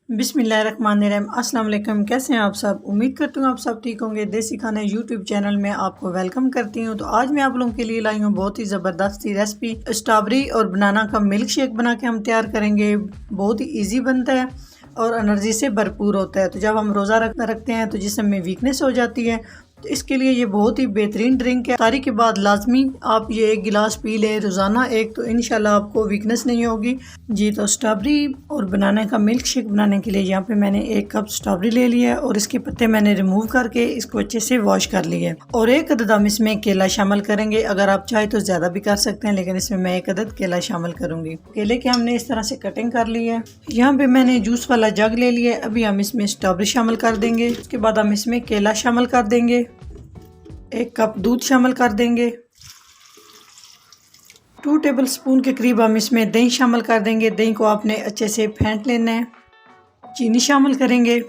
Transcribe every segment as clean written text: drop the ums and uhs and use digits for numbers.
बिस्मिल्लाहिर्रहमानिर्रहीम। अस्सलाम वालेकुम। कैसे हैं आप सब? उम्मीद करती हूँ आप सब ठीक होंगे। देसी खाना यूट्यूब चैनल में आपको वेलकम करती हूँ। तो आज मैं आप लोगों के लिए लाई हूँ बहुत ही ज़बरदस्त सी रेसिपी। स्ट्रॉबेरी और बनाना का मिल्क शेक बना के हम तैयार करेंगे। बहुत ही ईजी बनता है और एनर्जी से भरपूर होता है। तो जब हम रोज़ा रखते हैं तो जिसम में वीकनेस हो जाती है, तो इसके लिए ये बहुत ही बेहतरीन ड्रिंक है। इफ्तारी के बाद लाजमी आप ये एक गिलास पी लें रोज़ाना एक, तो इंशाल्लाह आपको वीकनेस नहीं होगी जी। तो स्ट्रॉबेरी और बनाने का मिल्क शेक बनाने के लिए यहाँ पे मैंने 1 कप स्ट्रॉबेरी ले लिया है और इसके पत्ते मैंने रिमूव करके इसको अच्छे से वॉश कर लिया है। और 1 अदद हम इसमें केला शामिल करेंगे। अगर आप चाहे तो ज़्यादा भी कर सकते हैं, लेकिन इसमें मैं 1 अदद केला शामिल करूँगी। केले के हमने इस तरह से कटिंग कर ली है। यहाँ पे मैंने जूस वाला जग ले लिया है। अभी हम इसमें स्ट्रॉबेरी शामिल कर देंगे। उसके बाद हम इसमें केला शामिल कर देंगे। 1 कप दूध शामिल कर देंगे। 2 टेबल स्पून के करीब हम इसमें दही शामिल कर देंगे। दही को आपने अच्छे से फेंट लेना है। चीनी शामिल करेंगे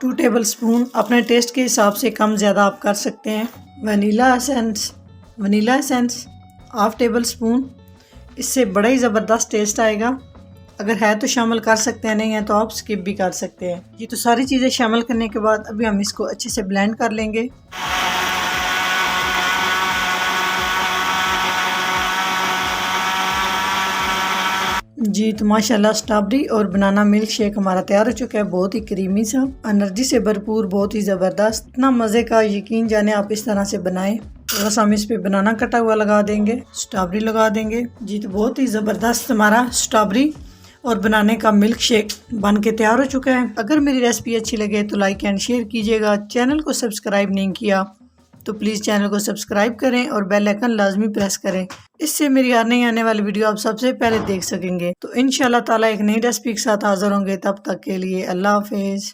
2 टेबल स्पून। अपने टेस्ट के हिसाब से कम ज़्यादा आप कर सकते हैं। Vanilla essence 1/2 table spoon. इससे बड़ा ही ज़बरदस्त टेस्ट आएगा। अगर है तो शामिल कर सकते हैं, नहीं है तो आप स्किप भी कर सकते हैं। ये तो सारी चीज़ें शामिल करने के बाद अभी हम इसको अच्छे से ब्लेंड कर लेंगे। जी तो माशाल्लाह स्ट्रॉबेरी और बनाना मिल्क शेक हमारा तैयार हो चुका है। बहुत ही क्रीमी सा, एनर्जी से भरपूर, बहुत ही ज़बरदस्त, इतना मज़े का, यकीन जाने आप इस तरह से बनाएं। थोड़ा सा हम इस पे बनाना कटा हुआ लगा देंगे, स्ट्रॉबेरी लगा देंगे। जी तो बहुत ही ज़बरदस्त हमारा स्ट्रॉबेरी और बनाने का मिल्क शेक बन के तैयार हो चुका है। अगर मेरी रेसिपी अच्छी लगे तो लाइक एंड शेयर कीजिएगा। चैनल को सब्सक्राइब नहीं किया तो प्लीज़ चैनल को सब्सक्राइब करें और बेल आइकन लाजमी प्रेस करें। इससे मेरी नई आने वाली वीडियो आप सबसे पहले देख सकेंगे। तो इंशाल्लाह ताला एक नई रेसिपी के साथ हाज़िर होंगे। तब तक के लिए अल्लाह हाफिज़।